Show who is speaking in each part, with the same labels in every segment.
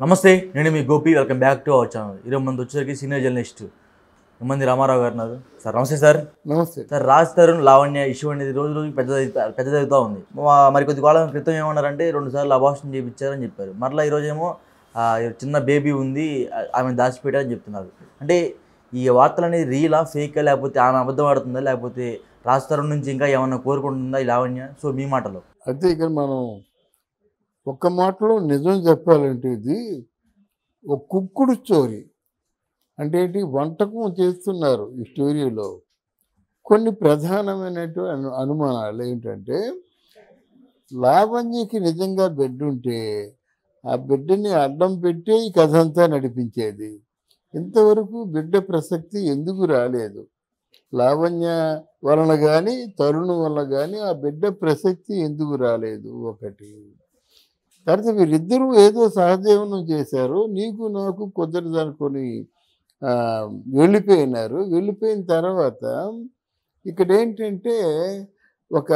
Speaker 1: నమస్తే, నేను మీ Gopi. Welcome back to our channel. ఈరోజు మంది వచ్చేసరికి సీనియర్ జర్నలిస్ట్ మంది రామారావు గారు ఉన్నారు. సార్ నమస్తే. సార్
Speaker 2: నమస్తే
Speaker 1: సార్, రాజ్ తరుణ్ లావణ్య ఇష్యూ అనేది రోజు రోజు పెద్దదవుతూ ఉంది. మరి కొద్ది కాలం క్రితం ఏమన్నారంటే 2 సార్లు అబార్షన్ చేయించారని చెప్పారు. మరలా ఈరోజేమో చిన్న బేబీ ఉంది, ఆమె దాచిపెట్టారని చెప్తున్నారు. అంటే ఈ వార్తలు అనేది రియలా, ఫేకా, లేకపోతే ఆమె అబద్ధం ఆడుతుందా, లేకపోతే రాజ్ తరుణ్ నుంచి ఇంకా ఏమన్నా కోరుకుంటుందా ఈ లావణ్య? సో మీ మాటలో.
Speaker 2: అయితే ఇక్కడ మనం ఒక్క మాటలో నిజం చెప్పాలంటే ఇది ఒక కుక్కుడు స్టోరీ. అంటే ఏంటి, వంటకం చేస్తున్నారు ఈ స్టోరీలో. కొన్ని ప్రధానమైనటువంటి అనుమానాలు ఏంటంటే, లావణ్యకి నిజంగా బిడ్డ ఉంటే ఆ బిడ్డని అడ్డం పెట్టి ఈ కథ అంతా నడిపించేది. ఇంతవరకు బిడ్డ ప్రసక్తి ఎందుకు రాలేదు? లావణ్య వలన కానీ తరుణ్ వలన కానీ ఆ బిడ్డ ప్రసక్తి ఎందుకు రాలేదు? ఒకటి. తర్వాత వీరిద్దరూ ఏదో సహజీవనం చేశారు, నీకు నాకు కుదరదు అనుకొని వెళ్ళిపోయినారు. వెళ్ళిపోయిన తర్వాత ఇక్కడ ఏంటంటే ఒక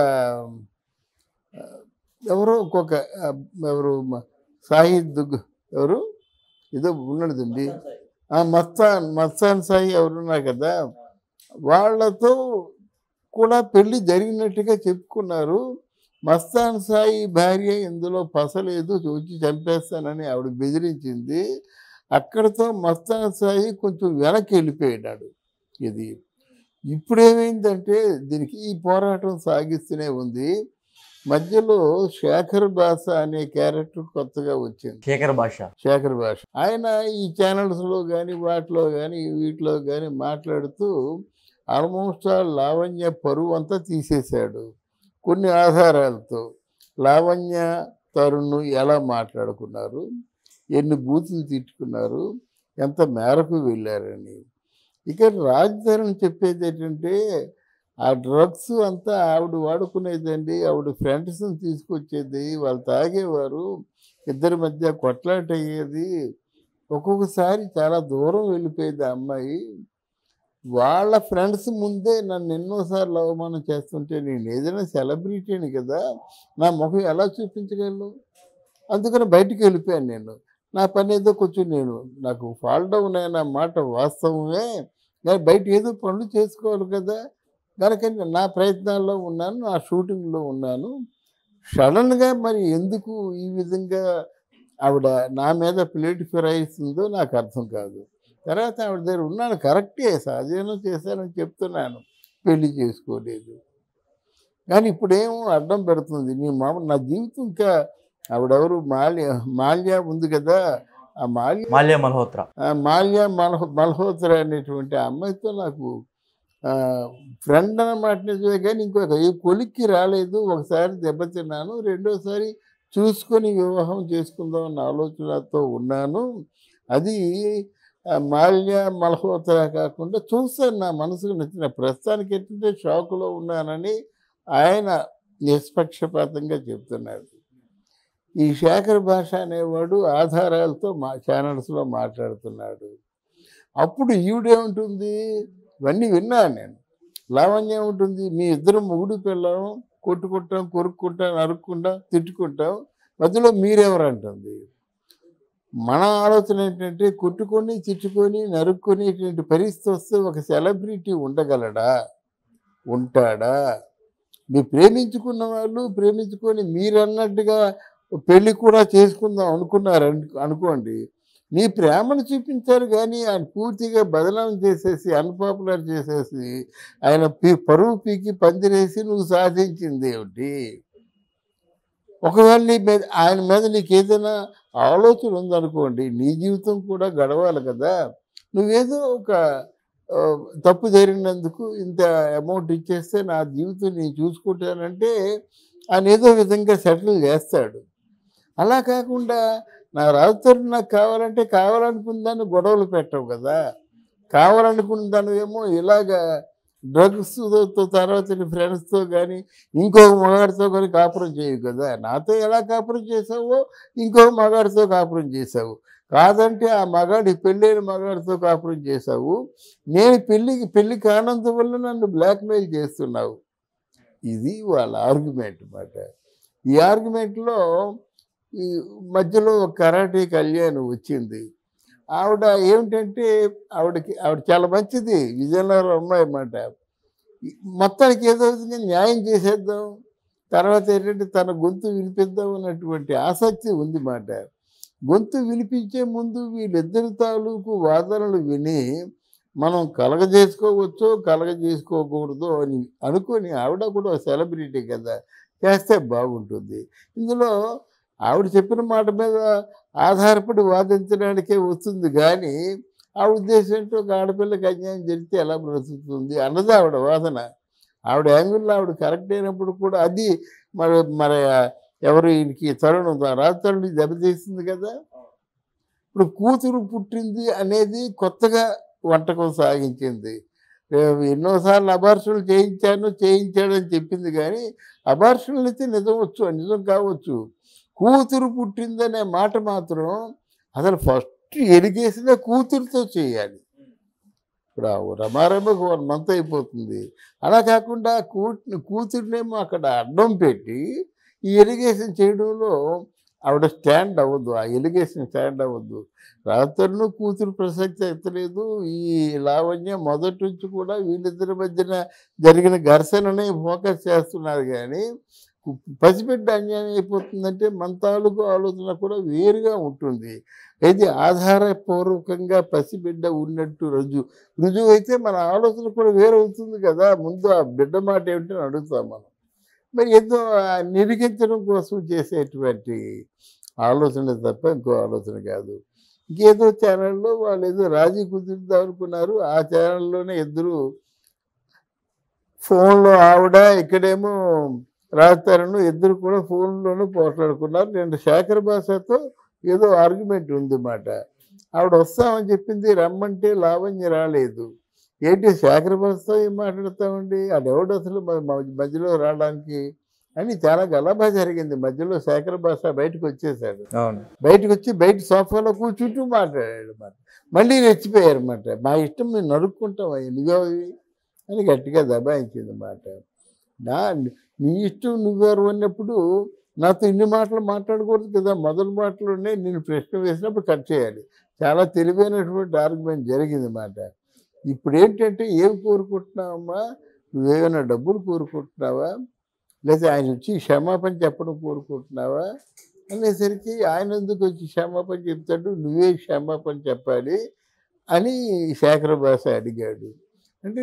Speaker 2: ఎవరో ఇంకొక ఎవరు సాహిద్ ఎవరు ఏదో ఉన్నదండి, మస్తాన్ సాయి ఎవరున్నారు కదా, వాళ్ళతో కూడా పెళ్ళి జరిగినట్టుగా చెప్పుకున్నారు. మస్తాన్ సాయి భార్య ఇందులో పసలేదు, వచ్చి చంపేస్తానని ఆవిడ బెదిరించింది. అక్కడితో మస్తాన్ సాయి కొంచెం వెనక్కి వెళ్ళిపోయినాడు. ఇది ఇప్పుడేమైందంటే దీనికి ఈ పోరాటం సాగిస్తూనే ఉంది. మధ్యలో శేఖర్ భాష అనే క్యారెక్టర్ కొత్తగా వచ్చింది. శేఖర్ భాష ఆయన ఈ ఛానల్స్లో కానీ వాటిలో కానీ వీటిలో కానీ మాట్లాడుతూ ఆల్మోస్ట్ లావణ్య పరువు అంతా తీసేశాడు. కొన్ని ఆధారాలతో లావణ్య తరుణ్ ఎలా మాట్లాడుకున్నారు, ఎన్ని బూతులు తిట్టుకున్నారు, ఎంత మేరకు వెళ్ళారని. ఇక రాజ్ తరుణ్ చెప్పేది ఏంటంటే, ఆ డ్రగ్స్ అంతా ఆవిడ వాడుకునేదండి, ఆవిడ ఫ్రెండ్స్ని తీసుకొచ్చేది, వాళ్ళు తాగేవారు, ఇద్దరి మధ్య కొట్లాట అయ్యేది. ఒక్కొక్కసారి చాలా దూరం వెళ్ళిపోయేది ఆ అమ్మాయి. వాళ్ళ ఫ్రెండ్స్ ముందే నన్ను ఎన్నోసార్లు అవమానం చేస్తుంటే నేను ఏదైనా సెలబ్రిటీని కదా, నా ముఖం ఎలా చూపించగలను? అందుకని బయటికి వెళ్ళిపోయాను నేను. నా పని ఏదో కొంచెం నాకు ఫాల్ డౌన్ అయిన మాట వాస్తవమే, కానీ బయట ఏదో పనులు చేసుకోవాలి కదా, కనుక నా ప్రయత్నాల్లో ఉన్నాను, నా షూటింగ్లో ఉన్నాను. సడన్గా మరి ఎందుకు ఈ విధంగా ఆవిడ నా మీద ప్లేట్ ఫిరాయిస్తుందో నాకు అర్థం కాదు. తర్వాత ఆవిడ దగ్గర ఉన్నాను, కరెక్టే, సహజీవనం చేశానని చెప్తున్నాను, పెళ్లి చేసుకోలేదు. కానీ ఇప్పుడేమో అడ్డం పెడుతుంది. నా జీవితం ఇంకా ఆవిడెవరు మాల్యా ఉంది కదా, ఆ మాల్యా మల్హోత్రా అనేటువంటి ఆ అమ్మాయితో నాకు ఫ్రెండ్ అన్నమాట నిజమే, కానీ ఇంకొక కొలిక్కి రాలేదు. ఒకసారి దెబ్బతిన్నాను, రెండోసారి చూసుకొని వివాహం చేసుకుందాం అన్న ఆలోచనతో ఉన్నాను. అది మాల్యా మల్హోత్రా కాకుండా చూస్తాను, నా మనసుకు నచ్చిన. ప్రస్తుతానికి ఏంటంటే షాకులో ఉన్నానని ఆయన నిష్పక్షపాతంగా చెప్తున్నాడు. ఈ శేఖర్ భాష అనేవాడు ఆధారాలతో ఛానల్స్లో మాట్లాడుతున్నాడు. అప్పుడు ఈవిడేముంటుంది, ఇవన్నీ విన్నాను నేను. లావణ్యం ఉంటుంది, మీ ఇద్దరు మొగుడు పిల్లం కొట్టుకుంటాం, కొరుక్కుంటాం, నరుక్కుంటాం, తిట్టుకుంటాం, మధ్యలో మీరెవరంటుంది. మన ఆలోచన ఏంటంటే, కొట్టుకొని తిట్టుకొని నరుక్కునేటువంటి పరిస్థితి వస్తే ఒక సెలబ్రిటీ ఉండగలడా? ఉంటాడా? మీరు ప్రేమించుకున్న వాళ్ళు ప్రేమించుకొని మీరన్నట్టుగా పెళ్ళి కూడా చేసుకుందాం అనుకోండి, నీ ప్రేమను చూపించారు, కానీ ఆయన పూర్తిగా బదనాం చేసేసి, అన్పాపులర్ చేసేసి, ఆయన పరువు పీకి పందిరేసి నువ్వు సాధించింది ఏమిటి? ఒకవేళ ఆయన మీద నీకు ఏదైనా ఆలోచన ఉందనుకోండి, నీ జీవితం కూడా గడవాలి కదా. నువ్వేదో ఒక తప్పు జరిగినందుకు ఇంత అమౌంట్ ఇచ్చేస్తే నా జీవితం నేను చూసుకుంటానంటే ఆయన ఏదో విధంగా సెటిల్ చేస్తాడు. అలా కాకుండా నా రాజ్ తరుణ్ నాకు కావాలంటే కావాలనుకున్న దాన్ని గొడవలు పెట్టవు కదా. కావాలనుకున్న దానివేమో ఇలాగా డ్రగ్స్తో తర్వాత ఫ్రెండ్స్తో కానీ ఇంకొక మగాడితో కానీ కాపురం చేయవు కదా. నాతో ఎలా కాపురం చేసావో ఇంకొక మగాడితో కాపురం చేసావు. కాదంటే ఆ మగాడి పెళ్ళైన మగాడితో కాపురం చేసావు. నేను పెళ్ళి కానందువల్ల నన్ను బ్లాక్మెయిల్ చేస్తున్నావు. ఇది వాళ్ళ ఆర్గ్యుమెంట్ అన్నమాట. ఈ ఆర్గ్యుమెంట్లో ఈ మధ్యలో కరాటే కళ్యాణ్ వచ్చింది. ఆవిడ ఏమిటంటే ఆవిడ చాలా మంచిది. విజయనగరం అమ్మాయి అన్నమాట. మొత్తానికి ఏదో విధంగా న్యాయం చేసేద్దాం. తర్వాత ఏంటంటే తన గొంతు వినిపిద్దాం అన్నటువంటి ఆసక్తి ఉంది మాట. గొంతు వినిపించే ముందు వీళ్ళిద్దరి తాలూకు వాదనలు విని మనం కలగజేసుకోవచ్చో కలగజేసుకోకూడదో అని అనుకొని ఆవిడ కూడా సెలబ్రిటీ కదా, చేస్తే బాగుంటుంది. ఇందులో ఆవిడ చెప్పిన మాట మీద ఆధారపడి వాదించడానికే వస్తుంది కానీ ఆ ఉద్దేశం ఏంటో ఒక ఆడపిల్లకి అన్యాయం జరిగితే ఎలా బ్రతుకుతుంది అన్నది ఆవిడ వాదన. ఆవిడ యాంగిల్లో ఆవిడ కరెక్ట్ అయినప్పుడు కూడా అది మరి మరి ఎవరు ఈయనకి తరుణ్ రాజతరుణ్ దెబ్బతీస్తుంది కదా. ఇప్పుడు కూతురు పుట్టింది అనేది కొత్తగా వంటకం సాగించింది. ఎన్నోసార్లు అబార్షన్లు చేయించాడని చెప్పింది కానీ అబార్షన్లు అయితే నిజం కావచ్చు. కూతురు పుట్టిందనే మాట మాత్రం అసలు ఫస్ట్ ఎలిగేషన్ కూతురుతో చేయాలి. ఇప్పుడు రమారమ్మకు 1 మంత్ అయిపోతుంది. అలా కాకుండా కూతురునేమో అక్కడ అడ్డం పెట్టి ఈ ఎలిగేషన్ చేయడంలో ఆవిడ స్టాండ్ అవ్వద్దు. ఆ ఎలిగేషన్ స్టాండ్ అవ్వద్దు. రాత్రులు కూతురు ప్రసక్తి ఎత్తలేదు. ఈ లావణ్య మొదటి నుంచి కూడా వీళ్ళిద్దరి మధ్యన జరిగిన ఘర్షణనే ఫోకస్ చేస్తున్నారు కానీ పసిబిడ్డ అన్యాయం అయిపోతుందంటే మన తాలూకు ఆలోచన కూడా వేరుగా ఉంటుంది. అయితే ఆధారపూర్వకంగా పసిబిడ్డ ఉన్నట్టు రుజువు అయితే మన ఆలోచన కూడా వేరవుతుంది కదా. ముందు ఆ బిడ్డ మాట ఏమిటని అడుగుతాం మనం. మరి ఏదో నిరిగించడం కోసం చేసేటువంటి ఆలోచన తప్ప ఇంకో ఆలోచన కాదు. ఇంకేదో ఛానల్లో వాళ్ళు ఏదో రాజీ కుదురుద్దాం అనుకున్నారు. ఆ ఛానల్లోనే ఇద్దరు ఫోన్లో ఆవిడ ఇక్కడేమో రాజతరుణ్ ఇద్దరు కూడా ఫోన్లోనూ పోట్లాడుకున్నారు. నేను శేఖర్ భాషతో ఏదో ఆర్గ్యుమెంట్ ఉంది మాట. ఆవిడ వస్తామని చెప్పింది, రమ్మంటే లావణ్య రాలేదు. ఏంటి శేఖర్ భాషతో ఏం మాట్లాడతామండి, అదెవడు అసలు మధ్యలో రావడానికి అని చాలా గలభా జరిగింది. మధ్యలో శేఖర్ భాష బయటకు వచ్చేసాడు. బయటకు వచ్చి బయట సోఫాలో కూర్చుంటూ మాట్లాడాడు మాట. మళ్ళీ రెచ్చిపోయారు అన్నమాట. మా ఇష్టం మేము నరుక్కుంటాం నువ్వే అని గట్టిగా దబాయించింది మాట. నీ ఇష్టం నువ్వెవరు అన్నప్పుడు నాతో ఇన్ని మాటలు మాట్లాడకూడదు కదా. మొదటి మాటలోనే నేను ప్రశ్న వేసినప్పుడు కట్ చేయాలి. చాలా తెలివైనటువంటి ఆర్గ్యుమెంట్ జరిగింది మాట. ఇప్పుడు ఏంటంటే ఏం కోరుకుంటున్నావమ్మా, నువ్వేమైనా డబ్బులు కోరుకుంటున్నావా, లేదా ఆయన వచ్చి క్షమాపణ చెప్పడం కోరుకుంటున్నావా అనేసరికి ఆయన ఎందుకు వచ్చి క్షమాపణ చెప్తాడు, నువ్వే క్షమాపణ చెప్పాలి అని శేఖర్ భాష అడిగాడు. అంటే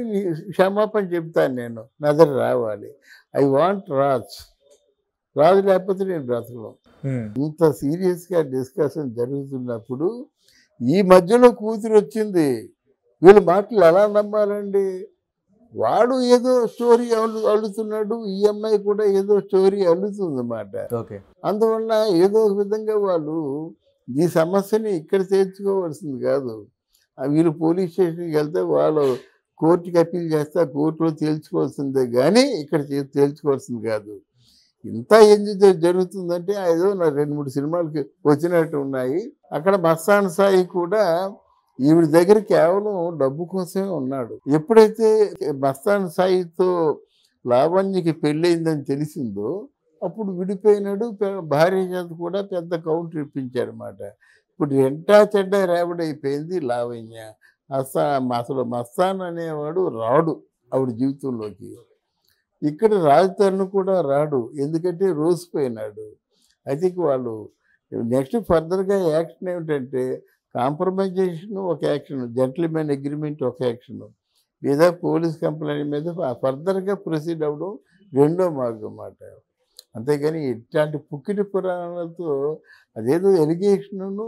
Speaker 2: క్షమాపణ చెప్తాను నేను, నా దగ్గర రావాలి. ఐ వాంట్ రాజు లేకపోతే నేను బ్రతకను. ఇంత సీరియస్గా డిస్కషన్ జరుగుతున్నప్పుడు ఈ మధ్యలో కూతురు వచ్చింది. వీళ్ళ మాటలు ఎలా నమ్మాలండి? వాడు ఏదో స్టోరీ అల్లుతున్నాడు, ఈ అమ్మాయి కూడా ఏదో స్టోరీ అల్లుతుంది అన్నమాట. అందువల్ల ఏదో ఒక విధంగా వాళ్ళు ఈ సమస్యని ఇక్కడ తేల్చుకోవాల్సింది కాదు. వీళ్ళు పోలీస్ స్టేషన్కి వెళ్తే వాళ్ళు కోర్టుకి అప్పీల్ చేస్తే కోర్టులో తేల్చుకోవాల్సిందే కానీ ఇక్కడ తేల్చుకోవాల్సింది కాదు. ఇంత ఏం జరుగుతుందంటే ఏదో నా 2-3 సినిమాలకి వచ్చినట్టు ఉన్నాయి. అక్కడ మస్తాన్ సాయి కూడా ఈవిడ దగ్గర కేవలం డబ్బు కోసమే ఉన్నాడు. ఎప్పుడైతే మస్తాన్ సాయితో లావణ్యకి పెళ్ళయిందని తెలిసిందో అప్పుడు విడిపోయినాడు. భార్య చేత కూడా పెద్ద కౌంటర్ ఇప్పించాడు అన్నమాట. ఇప్పుడు ఎంటా చెడ్డ రేవడైపోయింది లావణ్య. అసలు మస్తాన్ అనేవాడు రాడు ఆవిడ జీవితంలోకి. ఇక్కడ రాజతరుణ్ కూడా రాడు, ఎందుకంటే రోసిపోయినాడు. అయితే వాళ్ళు నెక్స్ట్ ఫర్దర్గా యాక్షన్ ఏమిటంటే కాంప్రమైజేషన్ ఒక యాక్షన్, జెంటిల్మెన్ అగ్రిమెంట్ ఒక యాక్షన్, లేదా పోలీస్ కంప్లైంట్ మీద ఫర్దర్గా ప్రొసీడ్ అవ్వడం రెండో మార్గం అన్నమాట. అంతేగాని ఇట్లాంటి పుక్కిటి పురాణాలతో అదేదో ఎలిగేషను